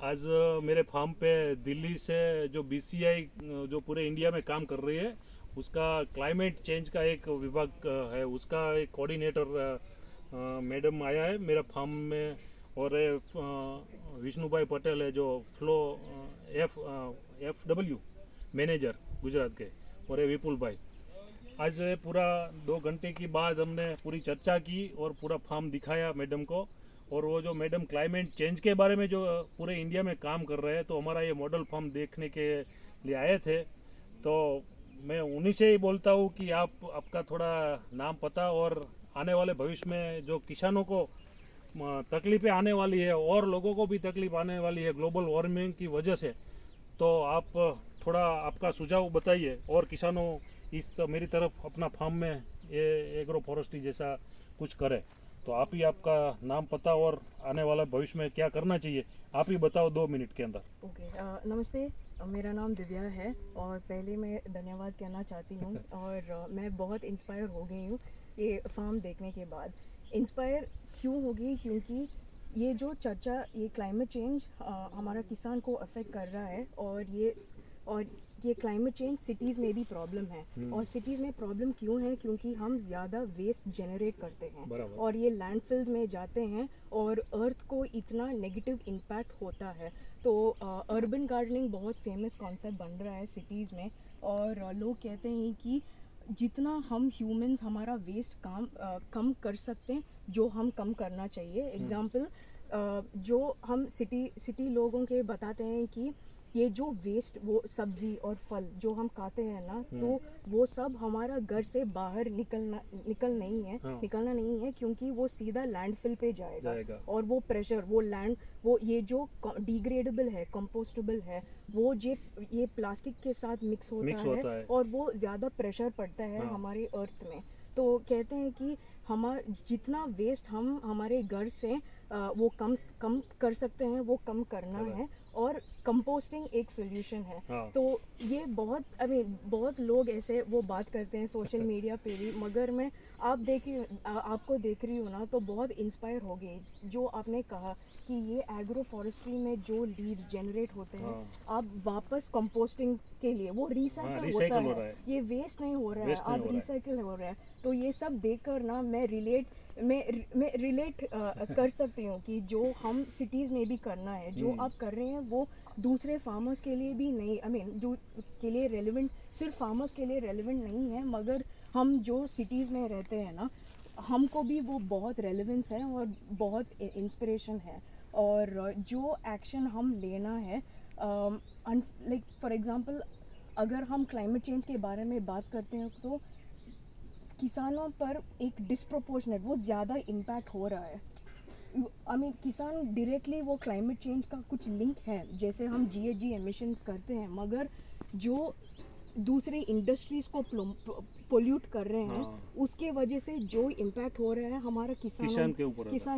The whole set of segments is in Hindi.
आज मेरे फार्म पे दिल्ली से जो बीसीआई जो पूरे इंडिया में काम कर रही है, उसका क्लाइमेट चेंज का एक विभाग है, उसका एक कोऑर्डिनेटर मैडम आया है मेरा फार्म में। और विष्णु भाई पटेल है जो फ्लो FW मैनेजर गुजरात के, और ये विपुल भाई। आज पूरा 2 घंटे की बाद हमने पूरी चर्चा की और पूरा फार्म दिखाया मैडम को। और वो जो मैडम क्लाइमेट चेंज के बारे में जो पूरे इंडिया में काम कर रहे हैं, तो हमारा ये मॉडल फार्म देखने के लिए आए थे। तो मैं उन्हीं से ही बोलता हूँ कि आपका थोड़ा नाम पता, और आने वाले भविष्य में जो किसानों को तकलीफें आने वाली है और लोगों को भी तकलीफ आने वाली है ग्लोबल वार्मिंग की वजह से, तो आप थोड़ा आपका सुझाव बताइए। और किसानों मेरी तरफ अपना फार्म में ये एग्रो फॉरेस्ट्री जैसा कुछ करे। तो आप ही आपका नाम पता और आने वाला भविष्य में क्या करना चाहिए, आप ही बताओ 2 मिनट के अंदर। ओके, नमस्ते। मेरा नाम दिव्या है और पहले मैं धन्यवाद कहना चाहती हूँ। और मैं बहुत इंस्पायर हो गई हूँ ये फार्म देखने के बाद। इंस्पायर क्यों हो गई? क्योंकि ये जो चर्चा, ये क्लाइमेट चेंज हमारा किसान को अफेक्ट कर रहा है, और ये क्लाइमेट चेंज सिटीज़ में भी प्रॉब्लम है। और सिटीज़ में प्रॉब्लम क्यों है? क्योंकि हम ज़्यादा वेस्ट जनरेट करते हैं और ये लैंडफिल्स में जाते हैं और अर्थ को इतना नेगेटिव इम्पैक्ट होता है। तो अर्बन गार्डनिंग बहुत फेमस कॉन्सेप्ट बन रहा है सिटीज़ में, और लोग कहते हैं कि जितना हम ह्यूमंस हमारा वेस्ट कम कर सकते हैं, जो हम कम करना चाहिए। एग्जाम्पल, जो हम सिटी लोगों के बताते हैं कि ये जो वेस्ट, वो सब्जी और फल जो हम खाते हैं ना, तो वो सब हमारा घर से बाहर निकलना नहीं है, क्योंकि वो सीधा लैंडफिल पे जाएगा। और वो प्रेशर, वो ये जो डिग्रेडेबल है, कंपोस्टेबल है, वो ये प्लास्टिक के साथ मिक्स होता है और वो ज़्यादा प्रेशर पड़ता है हमारे अर्थ में। तो कहते हैं कि जितना वेस्ट हम हमारे घर से वो कम कर सकते हैं, वो कम करना है। और कंपोस्टिंग एक सोल्यूशन है। तो ये बहुत लोग ऐसे वो बात करते हैं सोशल मीडिया पे भी, मगर मैं आपको देख रही हूँ ना, तो बहुत इंस्पायर हो गई। जो आपने कहा कि ये एग्रो फॉरेस्ट्री में जो लीव्स जनरेट होते हैं, आप वापस कंपोस्टिंग के लिए, वो रिसाइकल होता है, ये वेस्ट नहीं हो रहा है, आप रिसाइकल हो रहा है। तो ये सब देखकर ना मैं रिलेट कर सकती हूँ कि जो हम सिटीज़ में भी करना है, जो आप कर रहे हैं, वो दूसरे फार्मर्स के लिए भी नहीं, जो के लिए रेलेवेंट, सिर्फ फार्मर्स के लिए रेलेवेंट नहीं है, मगर हम जो सिटीज़ में रहते हैं ना, हमको भी वो बहुत रेलेवेंस है और बहुत इंस्पिरेशन है। और जो एक्शन हम लेना है, लाइक फॉर एग्जांपल, अगर हम क्लाइमेट चेंज के बारे में बात करते हैं, तो किसानों पर एक डिस्प्रोपोर्शनेट, वो ज़्यादा इम्पैक्ट हो रहा है। किसान डायरेक्टली, वो क्लाइमेट चेंज का कुछ लिंक है, जैसे हम GHG एमिशंस करते हैं, मगर जो दूसरे इंडस्ट्रीज़ को पोल्यूट कर रहे हैं, उसके वजह से जो इम्पैक्ट हो रहा है हमारा किसान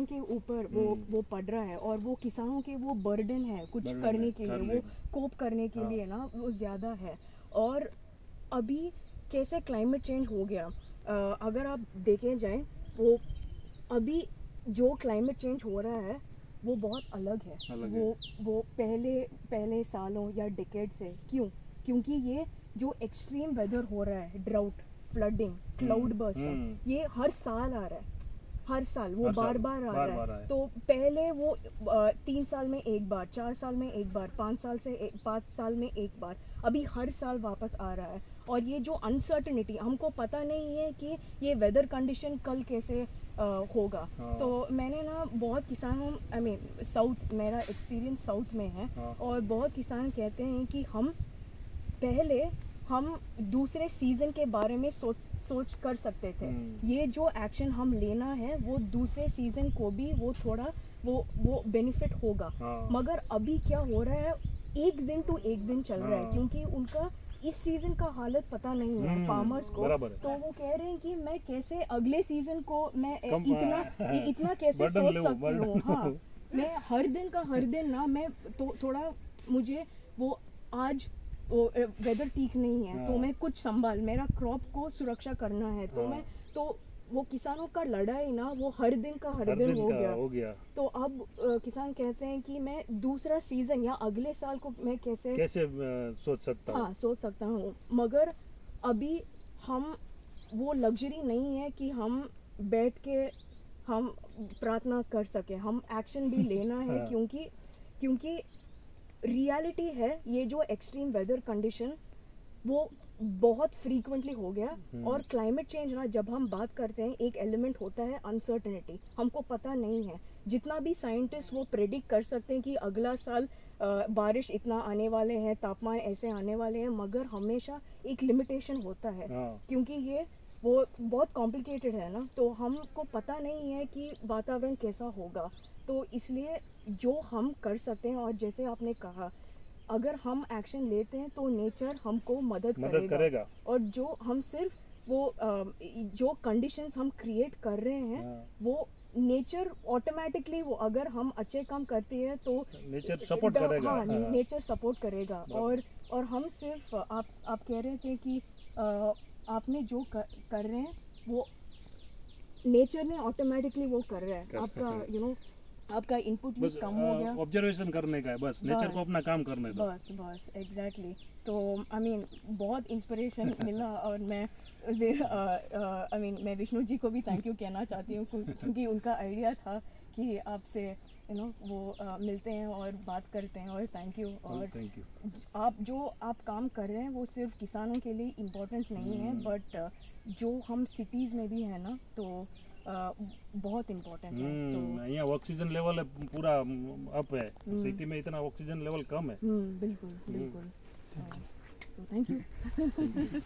के ऊपर वो पड़ रहा है। और वो किसानों के वो बर्डन है कुछ करने के लिए, वो कोप करने के लिए ना, वो ज़्यादा है। और अभी कैसे क्लाइमेट चेंज हो गया, अगर आप देखें जाए, वो अभी जो क्लाइमेट चेंज हो रहा है, वो बहुत अलग है। वो पहले सालों या डिकेड से। क्योंकि ये जो एक्सट्रीम वेदर हो रहा है, ड्राउट, फ्लडिंग, क्लाउड बर्स्ट, ये हर साल आ रहा है, हर साल वो बार बार आ रहा है। तो पहले वो 3 साल में एक बार, 4 साल में एक बार, 5 साल में एक बार, अभी हर साल वापस आ रहा है। और ये जो अनसर्टेनिटी, हमको पता नहीं है कि ये वेदर कंडीशन कल कैसे होगा। तो मैंने ना बहुत किसानों, साउथ, मेरा एक्सपीरियंस साउथ में है, और बहुत किसान कहते हैं कि हम दूसरे सीज़न के बारे में सोच कर सकते थे। ये जो एक्शन हम लेना है, वो दूसरे सीज़न को भी वो थोड़ा वो बेनिफिट होगा। मगर अभी क्या हो रहा है, एक दिन टू एक दिन चल रहा है, क्योंकि उनका इस सीज़न का हालत पता नहीं है फार्मर्स को। तो वो कह रहे हैं कि मैं कैसे अगले सीज़न को मैं इतना कैसे सोच सकती हूँ। हाँ, मैं हर दिन ना, मैं तो थोड़ा, मुझे वो आज वो वेदर ठीक नहीं है, तो मैं कुछ मेरा क्रॉप को सुरक्षा करना है, तो वो किसानों का लड़ाई ना वो हर दिन का हर हर दिन दिन हो का गया। हो गया। तो अब किसान कहते हैं कि मैं दूसरा सीजन या अगले साल को मैं कैसे कैसे सोच सकता हूँ। हाँ सोच सकता हूँ, मगर अभी हम वो लग्जरी नहीं है कि हम बैठ के हम प्रार्थना कर सके, हम एक्शन भी लेना है हाँ। क्योंकि रियलिटी है ये जो एक्सट्रीम वेदर कंडीशन वो बहुत फ्रीक्वेंटली हो गया। और क्लाइमेट चेंज ना जब हम बात करते हैं एक एलिमेंट होता है अनसर्टेनिटी, हमको पता नहीं है। जितना भी साइंटिस्ट वो प्रेडिक्ट कर सकते हैं कि अगला साल बारिश इतना आने वाले हैं, तापमान ऐसे आने वाले हैं, मगर हमेशा एक लिमिटेशन होता है हाँ। क्योंकि ये वो बहुत कॉम्प्लिकेटेड है ना, तो हमको पता नहीं है कि वातावरण कैसा होगा। तो इसलिए जो हम कर सकते हैं, और जैसे आपने कहा अगर हम एक्शन लेते हैं तो नेचर हमको मदद करेगा। और जो हम सिर्फ वो जो कंडीशंस हम क्रिएट कर रहे हैं हाँ। वो नेचर ऑटोमेटिकली वो अगर हम अच्छे काम करते हैं तो नेचर सपोर्ट करेगा। हाँ, हाँ। नेचर सपोर्ट करेगा। बराबर। और हम सिर्फ आप कह रहे थे कि आपने जो कर रहे हैं वो नेचर ने ऑटोमेटिकली वो कर रहा है। कर आपका रहा है। आपका इनपुट बस कम हो गया। ऑब्जर्वेशन करने का है, बस नेचर बस। को अपना काम करने दो। बस एग्जैक्टली। तो आई मीन बहुत इंस्पिरेशन मिला और मैं मैं विष्णु जी को भी थैंक यू कहना चाहती हूँ क्योंकि उनका आइडिया था कि आपसे वो मिलते हैं और बात करते हैं, और थैंक यू। और थैंक यू। आप काम कर रहे हैं वो सिर्फ किसानों के लिए इम्पोर्टेंट नहीं है, बट जो हम सिटीज़ में भी है ना तो बहुत इम्पोर्टेंट है। तो यहाँ ऑक्सीजन लेवल पूरा अप है, सिटी में इतना ऑक्सीजन लेवल कम है। बिल्कुल बिल्कुल। So thank you.